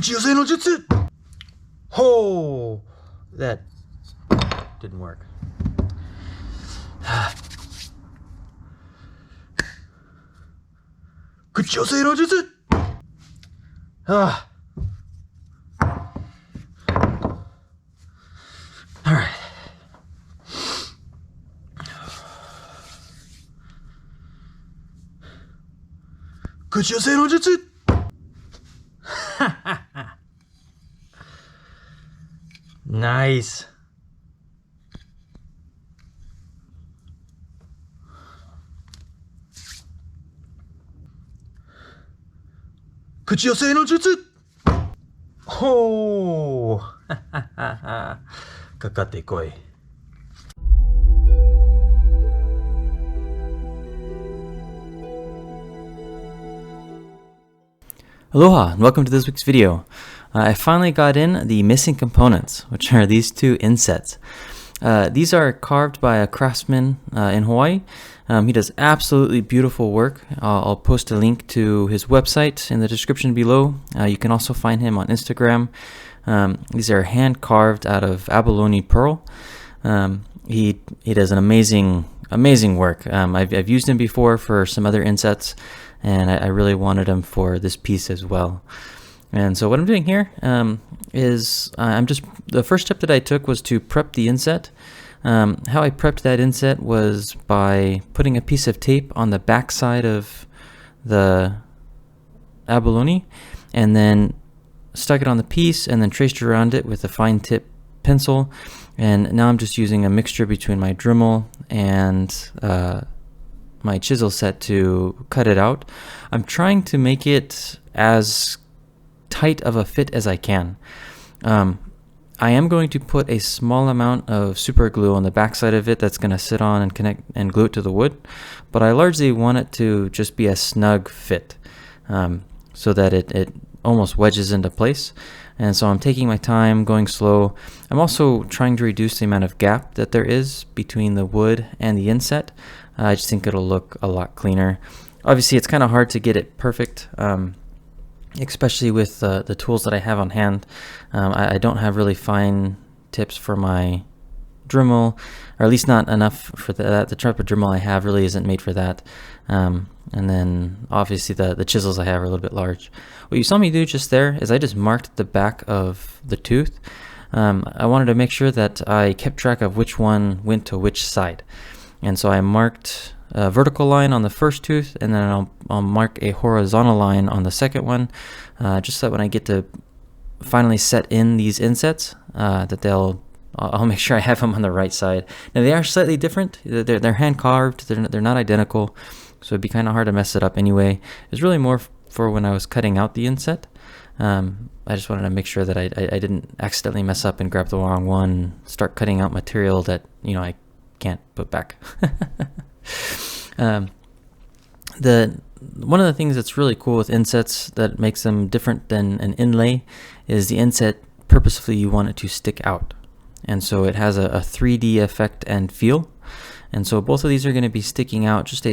Kuchiyose no jutsu! Oh, that didn't work. Kuchiyose no jutsu! Alright. Kuchiyose no jutsu! Nice. Kuchiyose no jutsu! Oh! Kakate koi. Aloha and welcome to this week's video. I finally got in the missing components, which are these two insets. These are carved by a craftsman in Hawaii. He does absolutely beautiful work. I'll post a link to his website in the description below. You can also find him on Instagram. These are hand carved out of abalone pearl. He does an amazing work. I've used him before for some other insets, and I really wanted him for this piece as well. And so what I'm doing here is the first step that I took was to prep the inset. How I prepped that inset was by putting a piece of tape on the back side of the abalone and then stuck it on the piece and then traced around it with a fine tip pencil. And now I'm just using a mixture between my Dremel and my chisel set to cut it out. I'm trying to make it as tight of a fit as I can. I am going to put a small amount of super glue on the backside of it that's going to sit on and connect and glue it to the wood, but I largely want it to just be a snug fit so that it almost wedges into place. And so I'm taking my time, going slow. I'm also trying to reduce the amount of gap that there is between the wood and the inset. I just think it'll look a lot cleaner. Obviously, it's kind of hard to get it perfect, especially with the tools that I have on hand. I don't have really fine tips for my Dremel, or at least not enough for that. The type of Dremel I have really isn't made for that. And then obviously the chisels I have are a little bit large. What you saw me do just there is I just marked the back of the tooth. I wanted to make sure that I kept track of which one went to which side. And so I marked a vertical line on the first tooth, and then I'll mark a horizontal line on the second one, just so that when I get to finally set in these insets, I'll make sure I have them on the right side. Now they are slightly different. They're hand carved. They're not identical, so it'd be kind of hard to mess it up anyway. It's really more for when I was cutting out the inset. I just wanted to make sure that I didn't accidentally mess up and grab the wrong one, start cutting out material that I can't put back. One of the things that's really cool with insets that makes them different than an inlay is the inset, purposefully you want it to stick out, and so it has a 3D effect and feel. And so both of these are going to be sticking out just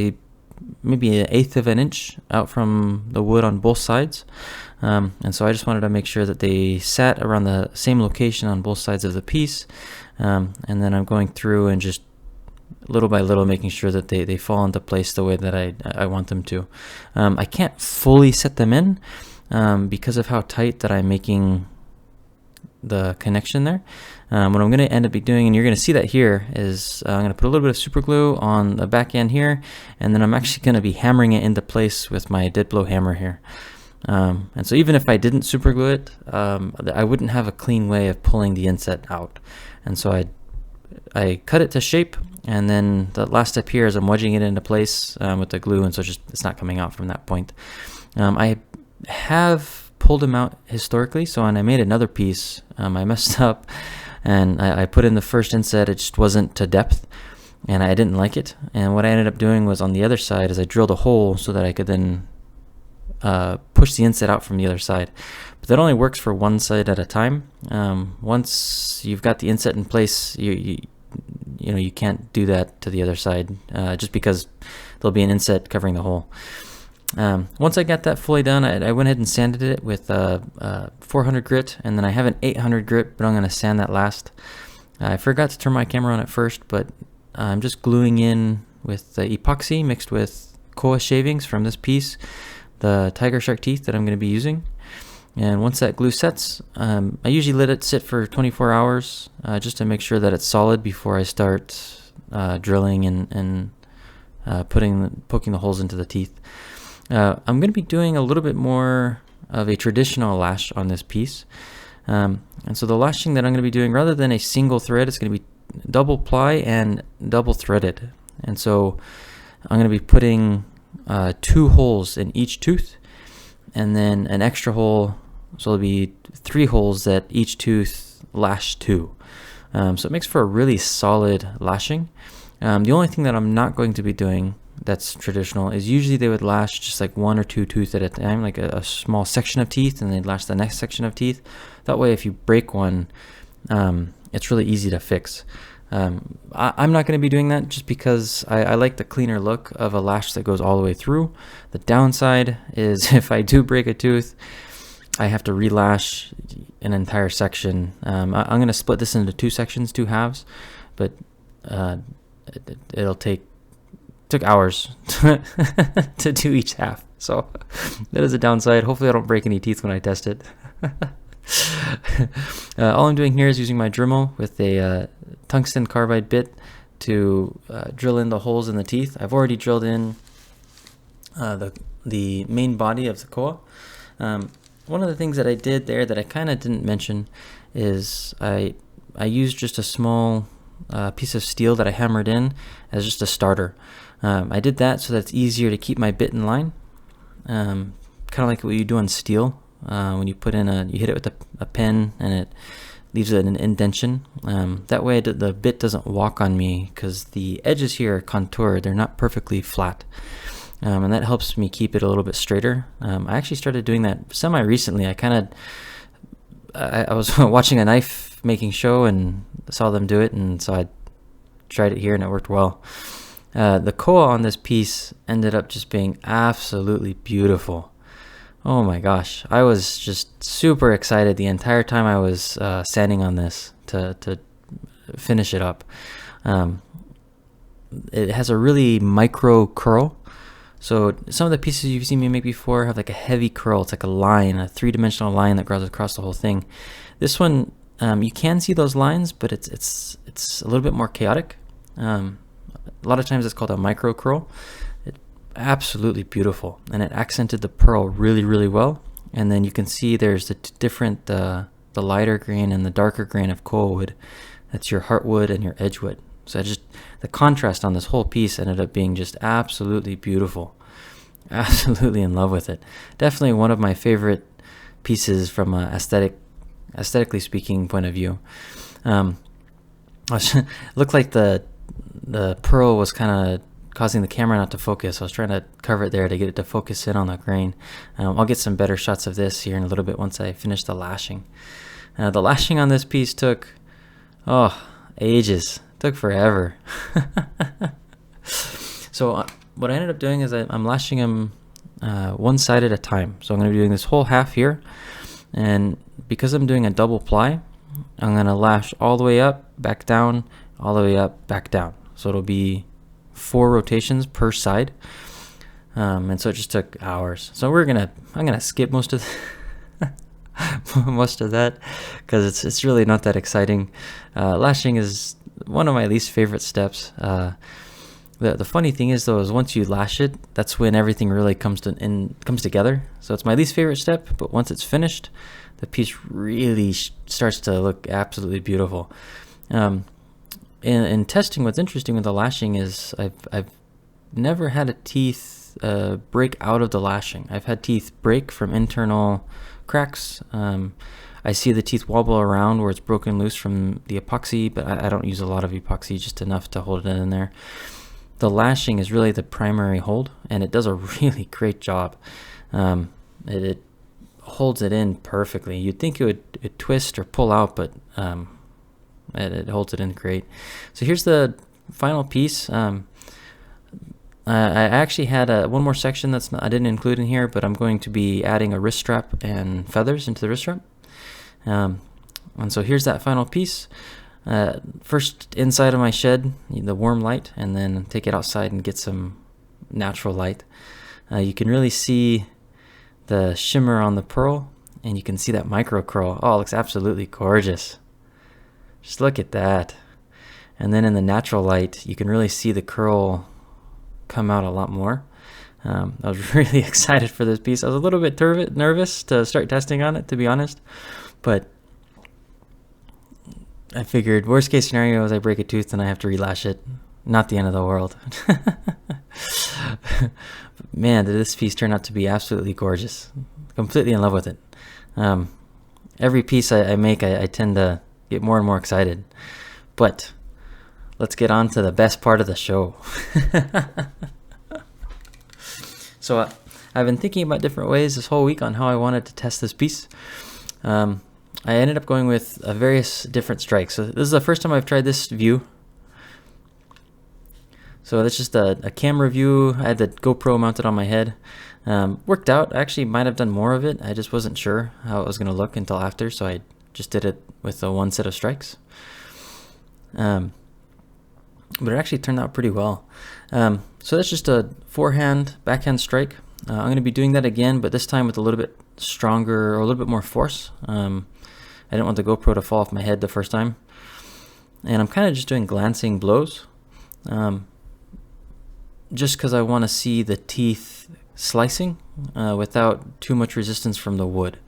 maybe an eighth of an inch out from the wood on both sides. And so I just wanted to make sure that they sat around the same location on both sides of the piece. And then I'm going through and just little by little making sure that they fall into place the way that I want them to. I can't fully set them in because of how tight that I'm making the connection there. What I'm going to end up doing, and you're going to see that here, is I'm going to put a little bit of super glue on the back end here, and then I'm actually going to be hammering it into place with my dead blow hammer here. And so even if I didn't super glue it, I wouldn't have a clean way of pulling the inset out. And so I cut it to shape, and then the last step here is I'm wedging it into place with the glue, and so it's not coming out from that point. I have pulled them out historically, so when I made another piece, I messed up, and I put in the first inset. It just wasn't to depth, and I didn't like it. And what I ended up doing was on the other side is I drilled a hole so that I could then push the inset out from the other side. But that only works for one side at a time. Once you've got the inset in place, you can't do that to the other side, just because there'll be an inset covering the hole. Once I got that fully done, I went ahead and sanded it with 400 grit, and then I have an 800 grit, but I'm going to sand that last. I forgot to turn my camera on at first, but I'm just gluing in with the epoxy mixed with koa shavings from this piece, the tiger shark teeth that I'm going to be using. And once that glue sets, I usually let it sit for 24 hours just to make sure that it's solid before I start drilling and poking the holes into the teeth. I'm going to be doing a little bit more of a traditional lash on this piece. And so the lashing that I'm going to be doing, rather than a single thread, it's going to be double ply and double threaded. And so I'm going to be putting 2 holes in each tooth, and then an extra hole, so it'll be 3 holes that each tooth lash to. So it makes for a really solid lashing. The only thing that I'm not going to be doing that's traditional is usually they would lash just like 1 or 2 tooth at a time, like a small section of teeth, and they'd lash the next section of teeth. That way, if you break one, it's really easy to fix. I'm not going to be doing that just because I like the cleaner look of a lash that goes all the way through. The downside is if I do break a tooth, I have to relash an entire section. I'm going to split this into 2 sections, 2 halves, but it took hours to do each half. So that is a downside. Hopefully I don't break any teeth when I test it. All I'm doing here is using my Dremel with a tungsten carbide bit to drill in the holes in the teeth. I've already drilled in the main body of the koa. One of the things that I did there that I kind of didn't mention is I used just a small piece of steel that I hammered in as just a starter. I did that so that it's easier to keep my bit in line, kind of like what you do on steel. When you put in you hit it with a pen and it leaves it an indentation. That way the bit doesn't walk on me because the edges here are contoured. They're not perfectly flat. And that helps me keep it a little bit straighter. I actually started doing that semi-recently. I was watching a knife making show and saw them do it, and so I tried it here and it worked well. The koa on this piece ended up just being absolutely beautiful. Oh my gosh, I was just super excited the entire time I was sanding on this to finish it up. It has a really micro curl. So some of the pieces you've seen me make before have like a heavy curl. It's like a line, a 3-dimensional line that goes across the whole thing. This one, you can see those lines, but it's a little bit more chaotic. A lot of times it's called a micro curl. Absolutely beautiful, and it accented the pearl really, really well. And then you can see there's the different the lighter grain and the darker grain of koa wood. That's your heartwood and your edgewood. So the contrast on this whole piece ended up being just absolutely beautiful. Absolutely in love with it. Definitely one of my favorite pieces from a aesthetically speaking point of view. Looked like the pearl was kind of causing the camera not to focus. I was trying to cover it there to get it to focus in on the grain. I'll get some better shots of this here in a little bit once I finish the lashing. The lashing on this piece took ages. Took forever. So what I ended up doing is I'm lashing them one side at a time. So I'm going to be doing this whole half here, and because I'm doing a double ply, I'm going to lash all the way up, back down, all the way up, back down. So it'll be 4 rotations per side, and so it just took hours. So I'm gonna skip most of most of that because it's really not that exciting. Lashing is one of my least favorite steps. The funny thing is though, is once you lash it, that's when everything really comes together. So it's my least favorite step, but once it's finished, the piece really starts to look absolutely beautiful. In testing, what's interesting with the lashing is I've never had a teeth break out of the lashing. I've had teeth break from internal cracks. I see the teeth wobble around where it's broken loose from the epoxy, but I don't use a lot of epoxy, just enough to hold it in there. The lashing is really the primary hold, and it does a really great job. It holds it in perfectly. You'd think it would twist or pull out, but it holds it in great. So here's the final piece. I actually had one more section I didn't include in here, but I'm going to be adding a wrist strap and feathers into the wrist strap. And so here's that final piece. First inside of my shed, the warm light, and then take it outside and get some natural light. You can really see the shimmer on the pearl, and you can see that micro curl. Oh, it looks absolutely gorgeous. Just look at that. And then in the natural light, you can really see the curl come out a lot more. I was really excited for this piece. I was a little bit nervous to start testing on it, to be honest, but I figured worst case scenario is I break a tooth and I have to relash it. Not the end of the world. Man, did this piece turn out to be absolutely gorgeous. Completely in love with it. Every piece I make, I tend to get more and more excited. But let's get on to the best part of the show. So I've been thinking about different ways this whole week on how I wanted to test this piece. I ended up going with various different strikes. So this is the first time I've tried this view. So that's just a camera view. I had the GoPro mounted on my head. Worked out. I actually might have done more of it. I just wasn't sure how it was going to look until after, so I just did it with one set of strikes. But it actually turned out pretty well. So that's just a forehand, backhand strike. I'm going to be doing that again, but this time with a little bit stronger or a little bit more force. I didn't want the GoPro to fall off my head the first time. And I'm kind of just doing glancing blows. Just because I want to see the teeth slicing without too much resistance from the wood.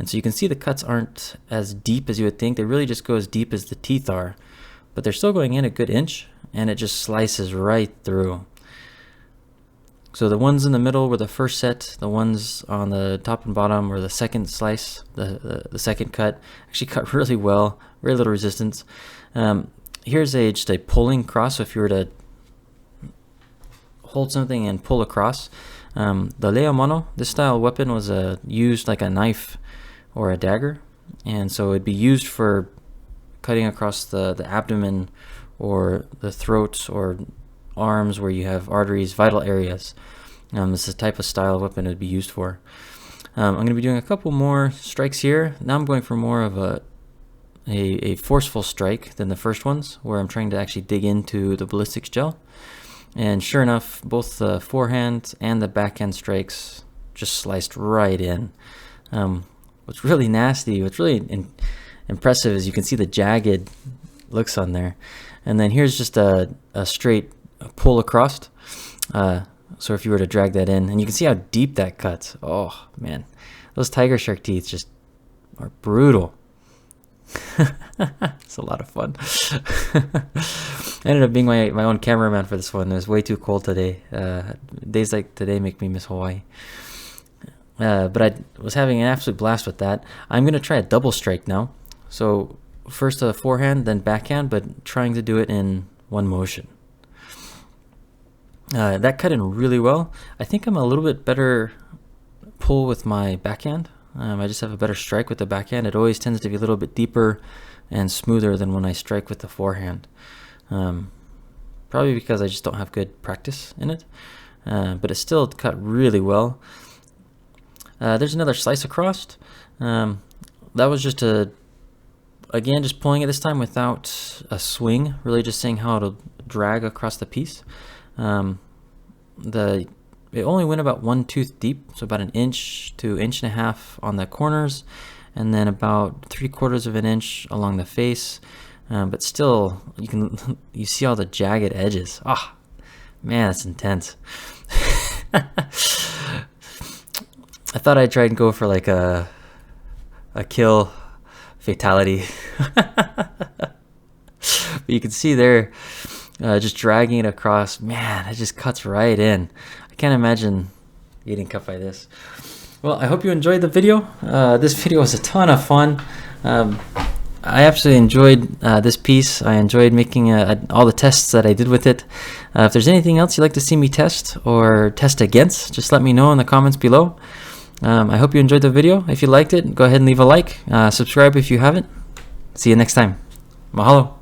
And so you can see the cuts aren't as deep as you would think. They really just go as deep as the teeth are. But they're still going in a good inch, and it just slices right through. So the ones in the middle were the first set. The ones on the top and bottom were the second slice, the second cut. Actually cut really well, very little resistance. Here's just a pulling cross. So if you were to hold something and pull across, the Mano, this style weapon was used like a knife or a dagger, and so it'd be used for cutting across the abdomen or the throat or arms where you have arteries, vital areas. This is the type of style of weapon it would be used for. I'm going to be doing a couple more strikes here. Now I'm going for more of a forceful strike than the first ones, where I'm trying to actually dig into the ballistics gel. And sure enough, both the forehand and the backhand strikes just sliced right in. What's really nasty, what's really impressive is you can see the jagged looks on there. And then here's just a straight pull across. So if you were to drag that in, and you can see how deep that cuts. Oh man, those tiger shark teeth just are brutal. It's a lot of fun. I ended up being my own cameraman for this one. It was way too cold today. Days like today make me miss Hawaii. But I was having an absolute blast with that. I'm going to try a double strike now. So first a forehand, then backhand, but trying to do it in one motion. That cut in really well. I think I'm a little bit better pull with my backhand. I just have a better strike with the backhand. It always tends to be a little bit deeper and smoother than when I strike with the forehand. Probably because I just don't have good practice in it. But it still cut really well. There's another slice across. That was just again, just pulling it this time without a swing, really just seeing how it'll drag across the piece. It only went about one tooth deep, so about an inch to inch and a half on the corners, and then about 3/4 of an inch along the face. But still, you see all the jagged edges. Ah, man, that's intense. I thought I'd try and go for like a kill fatality. But you can see there, just dragging it across. Man, it just cuts right in. I can't imagine getting cut by this. Well, I hope you enjoyed the video. This video was a ton of fun. I absolutely enjoyed this piece. I enjoyed making all the tests that I did with it. If there's anything else you'd like to see me test or test against, just let me know in the comments below. I hope you enjoyed the video. If you liked it, go ahead and leave a like. Subscribe if you haven't. See you next time. Mahalo.